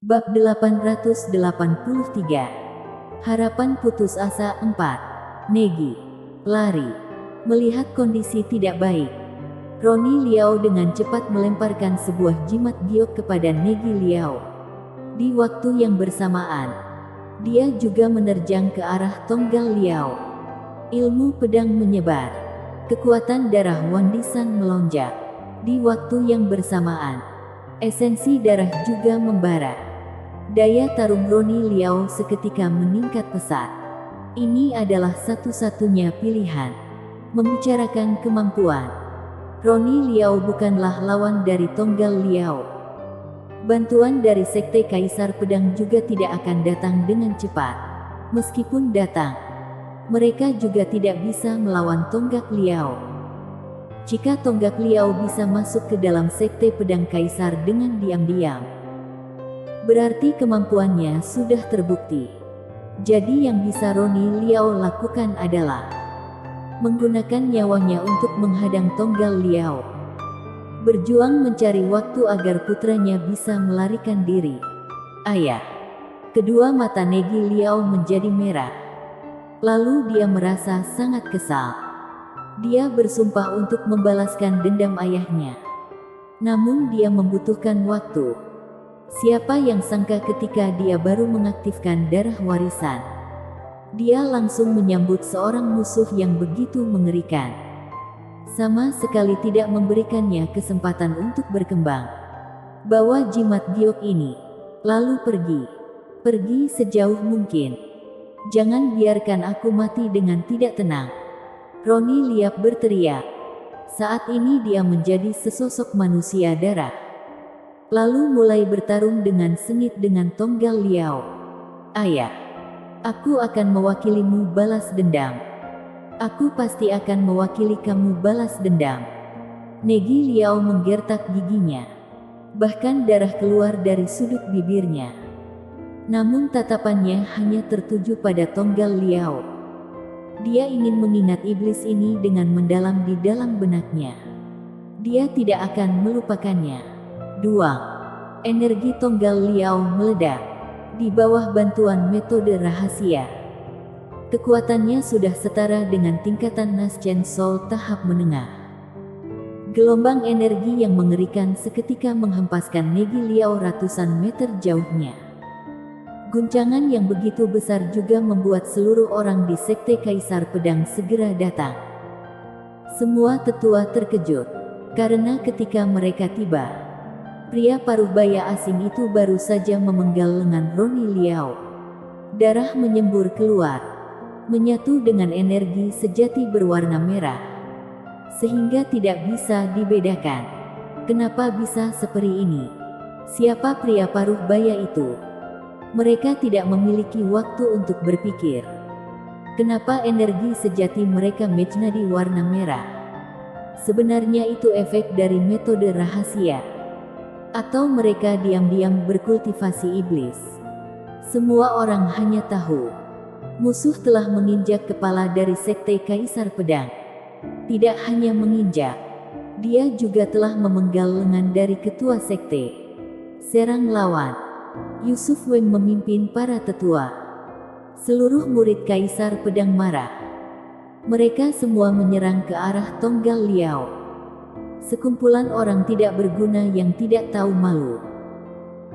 Bab 883. Harapan putus asa 4. Negi. Lari. Melihat kondisi tidak baik, Roni Liao dengan cepat melemparkan sebuah jimat giok kepada Negi Liao. Di waktu yang bersamaan, dia juga menerjang ke arah Tonggal Liao. Ilmu pedang menyebar. Kekuatan darah Wandisan melonjak. Di waktu yang bersamaan, esensi darah juga membara. Daya tarung Roni Liao seketika meningkat pesat. Ini adalah satu-satunya pilihan. Membicarakan kemampuan, Roni Liao bukanlah lawan dari Tonggal Liao. Bantuan dari Sekte Kaisar Pedang juga tidak akan datang dengan cepat. Meskipun datang, mereka juga tidak bisa melawan Tonggak Liao. Jika Tonggak Liao bisa masuk ke dalam Sekte Pedang Kaisar dengan diam-diam, berarti kemampuannya sudah terbukti. Jadi yang bisa Roni Liao lakukan adalah menggunakan nyawanya untuk menghadang Tonggal Liao. Berjuang mencari waktu agar putranya bisa melarikan diri. Ayah. Kedua mata Negi Liao menjadi merah. Lalu dia merasa sangat kesal. Dia bersumpah untuk membalaskan dendam ayahnya. Namun dia membutuhkan waktu. Siapa yang sangka ketika dia baru mengaktifkan darah warisan, dia langsung menyambut seorang musuh yang begitu mengerikan. Sama sekali tidak memberikannya kesempatan untuk berkembang. Bawa jimat giok ini, lalu pergi. Pergi sejauh mungkin. Jangan biarkan aku mati dengan tidak tenang. Roni Liao berteriak. Saat ini dia menjadi sesosok manusia darah. Lalu mulai bertarung dengan sengit dengan Tonggal Liao. Ayah, aku akan mewakilimu balas dendam. Aku pasti akan mewakili kamu balas dendam. Negi Liao menggertak giginya. Bahkan darah keluar dari sudut bibirnya. Namun tatapannya hanya tertuju pada Tonggal Liao. Dia ingin mengingat iblis ini dengan mendalam di dalam benaknya. Dia tidak akan melupakannya. 2. Energi Tonggal Liao meledak. Di bawah bantuan metode rahasia, kekuatannya sudah setara dengan tingkatan Naschen Soul tahap menengah. Gelombang energi yang mengerikan seketika menghempaskan Negi Liao ratusan meter jauhnya. Guncangan yang begitu besar juga membuat seluruh orang di Sekte Kaisar Pedang segera datang. Semua tetua terkejut, karena ketika mereka tiba, pria paruh baya asing itu baru saja memenggal lengan Roni Liao. Darah menyembur keluar, menyatu dengan energi sejati berwarna merah, sehingga tidak bisa dibedakan. Kenapa bisa seperti ini? Siapa pria paruh baya itu? Mereka tidak memiliki waktu untuk berpikir. Kenapa energi sejati mereka menjadi warna merah? Sebenarnya itu efek dari metode rahasia. Atau mereka diam-diam berkultivasi iblis. Semua orang hanya tahu, musuh telah menginjak kepala dari Sekte Kaisar Pedang. Tidak hanya menginjak, dia juga telah memenggal lengan dari ketua sekte. Serang lawan. Yusuf Weng memimpin para tetua. Seluruh murid Kaisar Pedang marah. Mereka semua menyerang ke arah Tonggal Liao. Sekumpulan orang tidak berguna yang tidak tahu malu.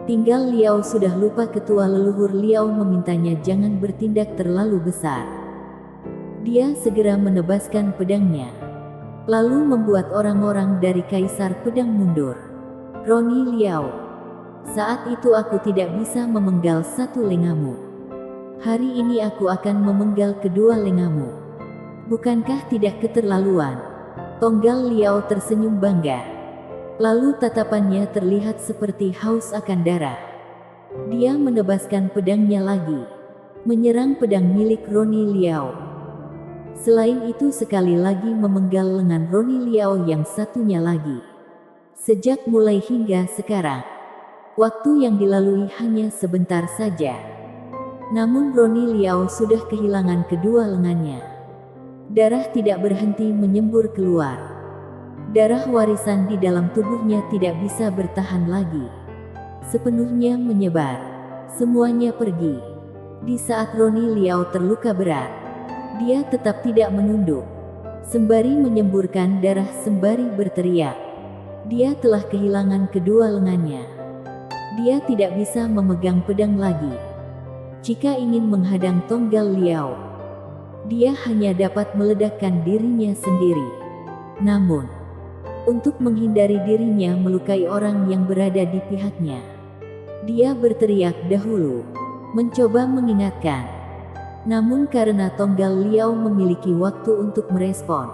Tinggal Liao sudah lupa ketua leluhur Liao memintanya jangan bertindak terlalu besar. Dia segera menebaskan pedangnya, lalu membuat orang-orang dari Kaisar Pedang mundur. Roni Liao, saat itu aku tidak bisa memenggal satu lengamu. Hari ini aku akan memenggal kedua lengamu. Bukankah tidak keterlaluan? Tonggal Liao tersenyum bangga. Lalu tatapannya terlihat seperti haus akan darah. Dia menebaskan pedangnya lagi, menyerang pedang milik Roni Liao. Selain itu sekali lagi memenggal lengan Roni Liao yang satunya lagi. Sejak mulai hingga sekarang, waktu yang dilalui hanya sebentar saja. Namun Roni Liao sudah kehilangan kedua lengannya. Darah tidak berhenti menyembur keluar. Darah warisan di dalam tubuhnya tidak bisa bertahan lagi. sepenuhnya menyebar. Semuanya pergi. Di saat Roni Liao terluka berat, dia tetap tidak menunduk. Sembari menyemburkan darah sembari berteriak. Dia telah kehilangan kedua lengannya. Dia tidak bisa memegang pedang lagi. Jika ingin menghadang Tonggal Liao, dia hanya dapat meledakkan dirinya sendiri. Namun, untuk menghindari dirinya melukai orang yang berada di pihaknya, dia berteriak dahulu, mencoba mengingatkan. Namun karena Tonggal Liao memiliki waktu untuk merespon,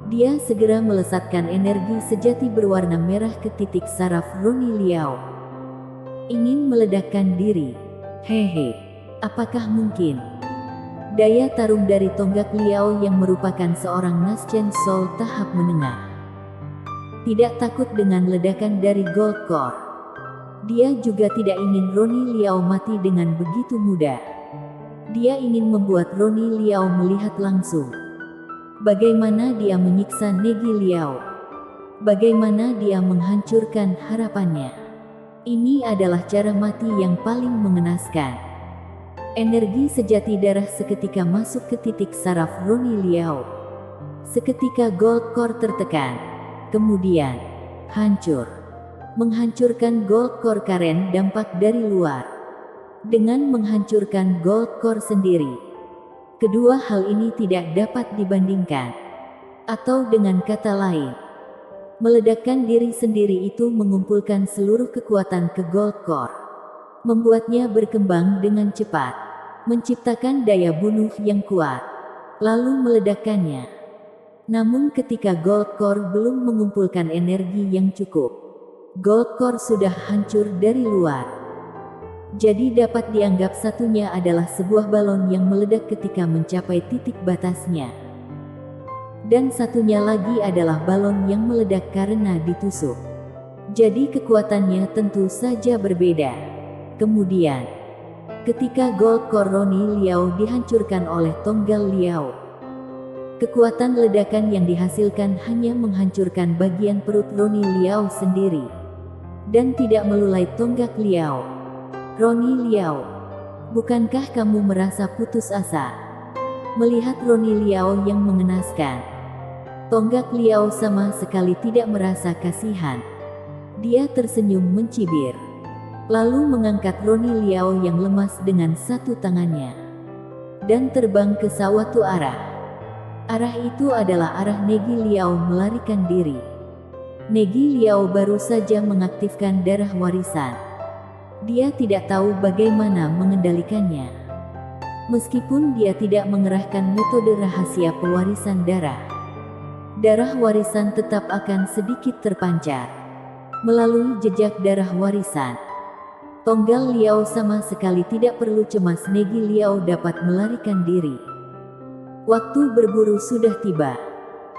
dia segera melesatkan energi sejati berwarna merah ke titik saraf Roni Liao. Ingin meledakkan diri. Hehe, apakah mungkin? Daya tarung dari Tonggak Liao yang merupakan seorang Naschen Soul tahap menengah tidak takut dengan ledakan dari Gold Core. Dia juga tidak ingin Roni Liao mati dengan begitu mudah. Dia ingin membuat Roni Liao melihat langsung bagaimana dia menyiksa Negi Liao, bagaimana dia menghancurkan harapannya. Ini adalah cara mati yang paling mengenaskan. Energi sejati darah seketika masuk ke titik saraf Roni Liao. Seketika Gold Core tertekan, kemudian hancur. Menghancurkan Gold Core Karen dampak dari luar. Dengan menghancurkan Gold Core sendiri, kedua hal ini tidak dapat dibandingkan. Atau dengan kata lain, meledakkan diri sendiri itu mengumpulkan seluruh kekuatan ke Gold Core, membuatnya berkembang dengan cepat, menciptakan daya bunuh yang kuat, lalu meledakkannya. Namun ketika Gold Core belum mengumpulkan energi yang cukup, Gold Core sudah hancur dari luar. Jadi dapat dianggap satunya adalah sebuah balon yang meledak ketika mencapai titik batasnya. Dan satunya lagi adalah balon yang meledak karena ditusuk. Jadi kekuatannya tentu saja berbeda. Kemudian, ketika Gold Core Roni Liao dihancurkan oleh Tonggal Liao, kekuatan ledakan yang dihasilkan hanya menghancurkan bagian perut Roni Liao sendiri, dan tidak melulai Tonggak Liao. Roni Liao, bukankah kamu merasa putus asa melihat Roni Liao yang mengenaskan? Tonggak Liao sama sekali tidak merasa kasihan. Dia tersenyum mencibir, lalu mengangkat Roni Liao yang lemas dengan satu tangannya, dan terbang ke suatu arah. Arah itu adalah arah Negi Liao melarikan diri. Negi Liao baru saja mengaktifkan darah warisan. Dia tidak tahu bagaimana mengendalikannya. Meskipun dia tidak mengerahkan metode rahasia pewarisan darah, darah warisan tetap akan sedikit terpancar melalui jejak darah warisan. Tonggal Liao sama sekali tidak perlu cemas Negi Liao dapat melarikan diri. Waktu berburu sudah tiba.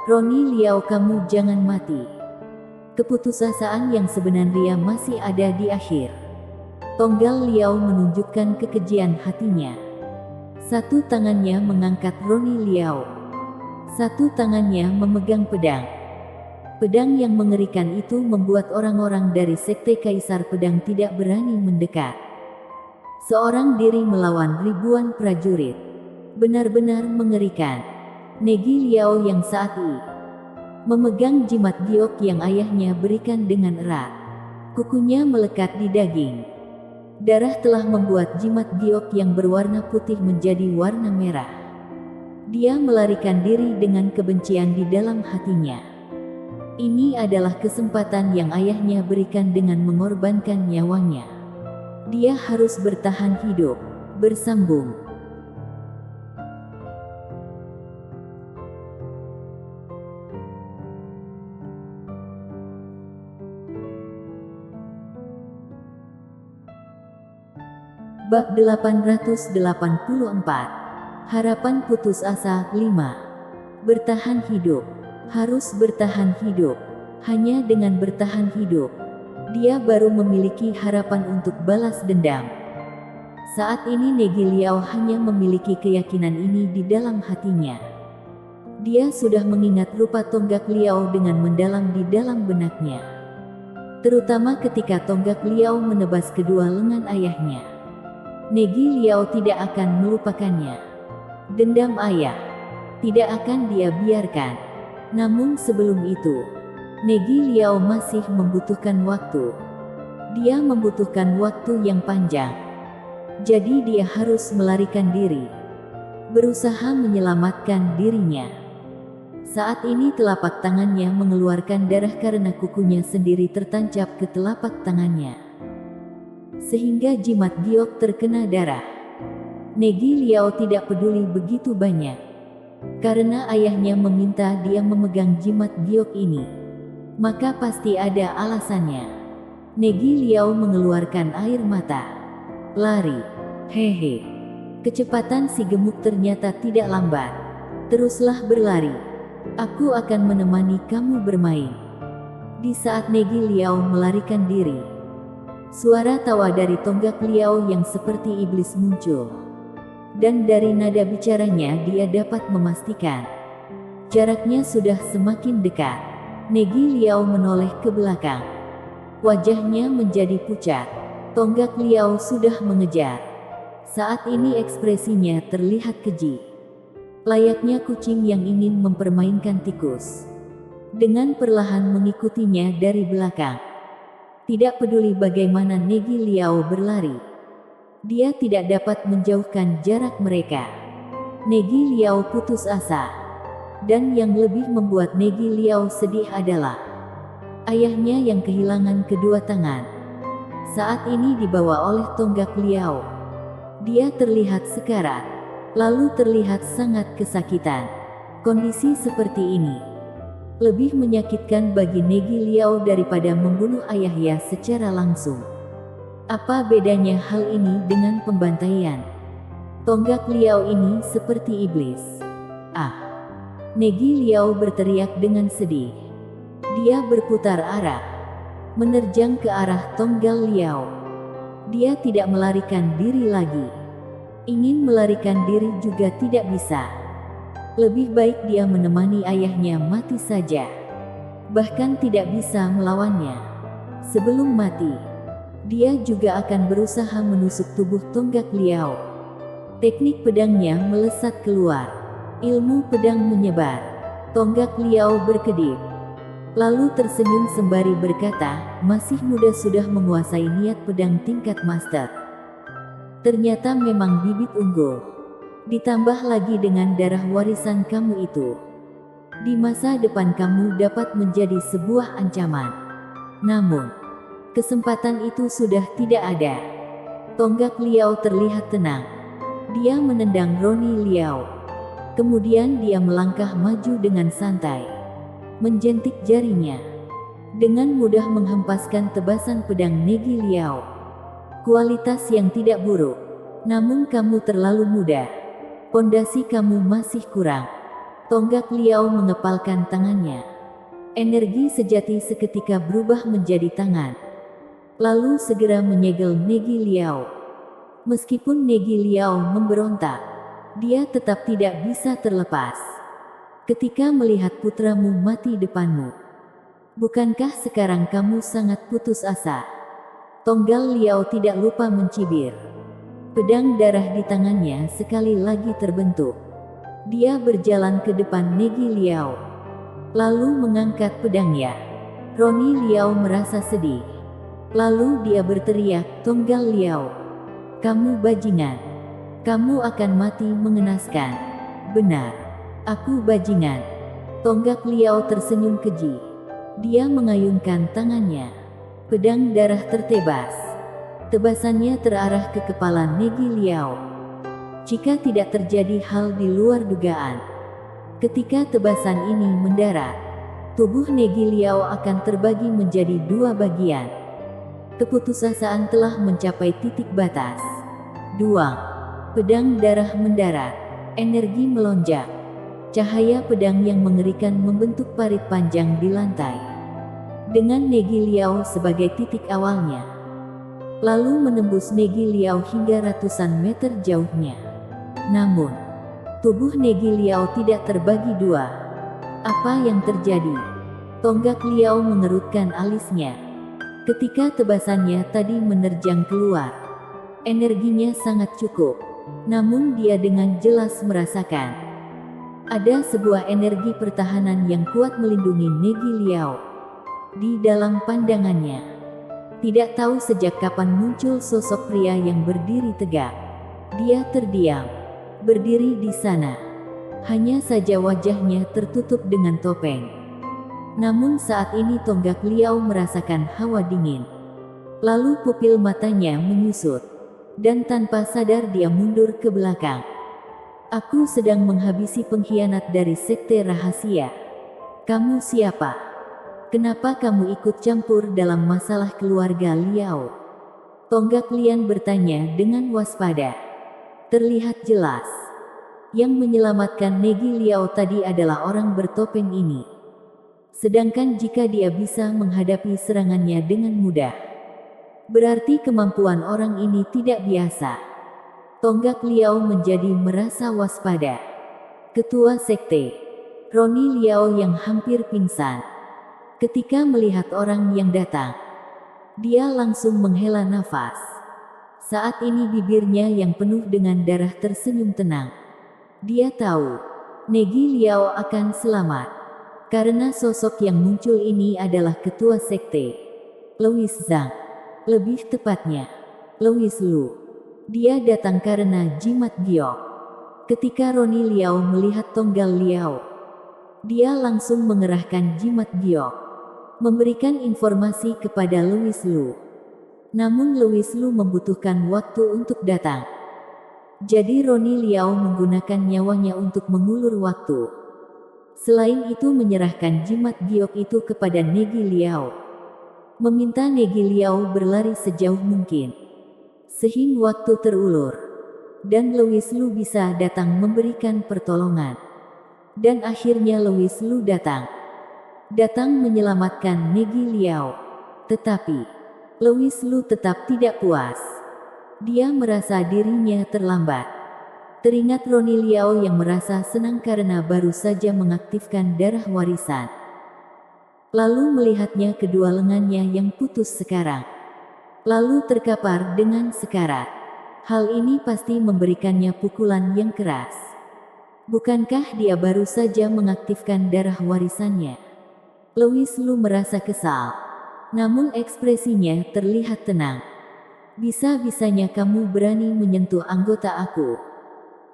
Roni Liao, kamu jangan mati. Keputusasaan yang sebenarnya masih ada di akhir. Tonggal Liao menunjukkan kekejian hatinya. Satu tangannya mengangkat Roni Liao. Satu tangannya memegang pedang. Pedang yang mengerikan itu membuat orang-orang dari Sekte Kaisar Pedang tidak berani mendekat. Seorang diri melawan ribuan prajurit. Benar-benar mengerikan. Negi Liao yang saat ini memegang jimat giok yang ayahnya berikan dengan erat. Kukunya melekat di daging. Darah telah membuat jimat giok yang berwarna putih menjadi warna merah. Dia melarikan diri dengan kebencian di dalam hatinya. Ini adalah kesempatan yang ayahnya berikan dengan mengorbankan nyawanya. Dia harus bertahan hidup. Bersambung. Bab 884. Harapan putus asa 5. Bertahan hidup. Harus bertahan hidup. Hanya dengan bertahan hidup, dia baru memiliki harapan untuk balas dendam. Saat ini Negi Liao hanya memiliki keyakinan ini di dalam hatinya. Dia sudah mengingat rupa Tonggak Liao dengan mendalam di dalam benaknya. terutama ketika tonggak Liao menebas kedua lengan ayahnya. Negi Liao tidak akan melupakannya. Dendam ayah tidak akan dia biarkan. Namun sebelum itu, Negi Liao masih membutuhkan waktu. Dia membutuhkan waktu yang panjang. Jadi dia harus melarikan diri, berusaha menyelamatkan dirinya. Saat ini telapak tangannya mengeluarkan darah karena kukunya sendiri tertancap ke telapak tangannya, sehingga jimat giok terkena darah. Negi Liao tidak peduli begitu banyak, karena ayahnya meminta dia memegang jimat giok ini. Maka pasti ada alasannya. Negi Liao mengeluarkan air mata. Lari. Hehe. Kecepatan si gemuk ternyata tidak lambat. Teruslah berlari. Aku akan menemani kamu bermain. Di saat Negi Liao melarikan diri, suara tawa dari tonggak Liao yang seperti iblis muncul. Dan dari nada bicaranya dia dapat memastikan jaraknya sudah semakin dekat. Negi Liao menoleh ke belakang. Wajahnya menjadi pucat. Tonggak Liao sudah mengejar. Saat ini ekspresinya terlihat keji, layaknya kucing yang ingin mempermainkan tikus. Dengan perlahan mengikutinya dari belakang. Tidak peduli bagaimana Negi Liao berlari, dia tidak dapat menjauhkan jarak mereka. Negi Liao putus asa. Dan yang lebih membuat Negi Liao sedih adalah ayahnya yang kehilangan kedua tangan. Saat ini dibawa oleh tonggak Liao. Dia terlihat sekarat, lalu terlihat sangat kesakitan. Kondisi seperti ini lebih menyakitkan bagi Negi Liao daripada membunuh ayahnya secara langsung. Apa bedanya hal ini dengan pembantaian? Tonggak Liao ini seperti iblis. Ah! Negi Liao berteriak dengan sedih. Dia berputar arah, menerjang ke arah tonggak Liao. Dia tidak melarikan diri lagi. Ingin melarikan diri juga tidak bisa. Lebih baik dia menemani ayahnya mati saja. Bahkan tidak bisa melawannya. Sebelum mati, dia juga akan berusaha menusuk tubuh tonggak Liao. Teknik pedangnya melesat keluar. Ilmu pedang menyebar. Tonggak Liao berkedip, lalu tersenyum sembari berkata, masih muda sudah menguasai niat pedang tingkat master. Ternyata memang bibit unggul. Ditambah lagi dengan darah warisan kamu itu. Di masa depan kamu dapat menjadi sebuah ancaman. Namun, kesempatan itu sudah tidak ada. Tonggak Liao terlihat tenang. Dia menendang Roni Liao. Kemudian dia melangkah maju dengan santai, menjentik jarinya. Dengan mudah menghempaskan tebasan pedang Negi Liao. Kualitas yang tidak buruk. Namun kamu terlalu muda. Pondasi kamu masih kurang. Tonggak Liao mengepalkan tangannya. Energi sejati seketika berubah menjadi tangan. Lalu segera menyegel Negi Liao. Meskipun Negi Liao memberontak, dia tetap tidak bisa terlepas. Ketika melihat putramu mati depanmu, bukankah sekarang kamu sangat putus asa? Tonggak Liao tidak lupa mencibir. Pedang darah di tangannya sekali lagi terbentuk. Dia berjalan ke depan Negi Liao, lalu mengangkat pedangnya. Roni Liao merasa sedih. Lalu dia berteriak, Tonggak Liao, kamu bajingan. Kamu akan mati mengenaskan. Benar, aku bajingan. Tonggak Liao tersenyum keji. Dia mengayunkan tangannya. Pedang darah tertebas. Tebasannya terarah ke kepala Negi Liao. Jika tidak terjadi hal di luar dugaan, ketika tebasan ini mendarat, tubuh Negi Liao akan terbagi menjadi dua bagian. Keputusasaan telah mencapai titik batas. Duang. Pedang darah mendarat. Energi melonjak. Cahaya pedang yang mengerikan membentuk parit panjang di lantai. Dengan Negi Liao sebagai titik awalnya, lalu menembus Negi Liao hingga ratusan meter jauhnya. Namun, tubuh Negi Liao tidak terbagi dua. Apa yang terjadi? Tonggak Liao mengerutkan alisnya. Ketika tebasannya tadi menerjang keluar, energinya sangat cukup. Namun dia dengan jelas merasakan ada sebuah energi pertahanan yang kuat melindungi Negi Liao di dalam pandangannya. Tidak tahu sejak kapan muncul sosok pria yang berdiri tegak. Dia terdiam, berdiri di sana. Hanya saja wajahnya tertutup dengan topeng. Namun saat ini Tonggak Liao merasakan hawa dingin. Lalu pupil matanya menyusut. Dan tanpa sadar dia mundur ke belakang. Aku sedang menghabisi pengkhianat dari sekte rahasia. Kamu siapa? Kenapa kamu ikut campur dalam masalah keluarga Liao? Tonggak Lian bertanya dengan waspada. Terlihat jelas. Yang menyelamatkan Negi Liao tadi adalah orang bertopeng ini. Sedangkan jika dia bisa menghadapi serangannya dengan mudah, berarti kemampuan orang ini tidak biasa. Tonggak Liao menjadi merasa waspada. Ketua Sekte, Roni Liao yang hampir pingsan. Ketika melihat orang yang datang, dia langsung menghela nafas. Saat ini bibirnya yang penuh dengan darah tersenyum tenang. Dia tahu, Negi Liao akan selamat. Karena sosok yang muncul ini adalah ketua sekte, Louis Zhang. Lebih tepatnya, Louis Lu. Dia datang karena jimat giok. Ketika Roni Liao melihat Tonggal Liao, dia langsung mengerahkan jimat giok, memberikan informasi kepada Louis Lu. Namun Louis Lu membutuhkan waktu untuk datang. Jadi Roni Liao menggunakan nyawanya untuk mengulur waktu. Selain itu menyerahkan jimat giok itu kepada Negi Liao. Meminta Negi Liao berlari sejauh mungkin. Sehingga waktu terulur. Dan Louis Lu bisa datang memberikan pertolongan. Dan akhirnya Louis Lu datang. Datang menyelamatkan Negi Liao. Tetapi, Louis Lu tetap tidak puas. Dia merasa dirinya terlambat. Teringat Roni Liao yang merasa senang karena baru saja mengaktifkan darah warisan. Lalu melihatnya kedua lengannya yang putus sekarang. Lalu terkapar dengan sekarat. Hal ini pasti memberikannya pukulan yang keras. Bukankah dia baru saja mengaktifkan darah warisannya? Louis Lu merasa kesal. Namun ekspresinya terlihat tenang. Bisa-bisanya kamu berani menyentuh anggota aku.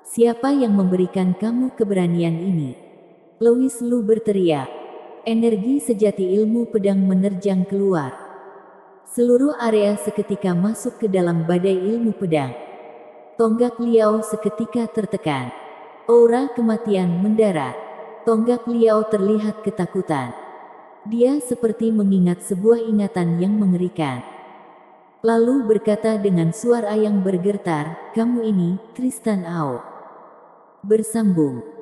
Siapa yang memberikan kamu keberanian ini? Louis Lu berteriak. Energi sejati ilmu pedang menerjang keluar. Seluruh area seketika masuk ke dalam badai ilmu pedang. Tonggak Liao seketika tertekan. Aura kematian mendarat. Tonggak Liao terlihat ketakutan. Dia seperti mengingat sebuah ingatan yang mengerikan. Lalu berkata dengan suara yang bergetar, kamu ini, Tristan Ao. Bersambung.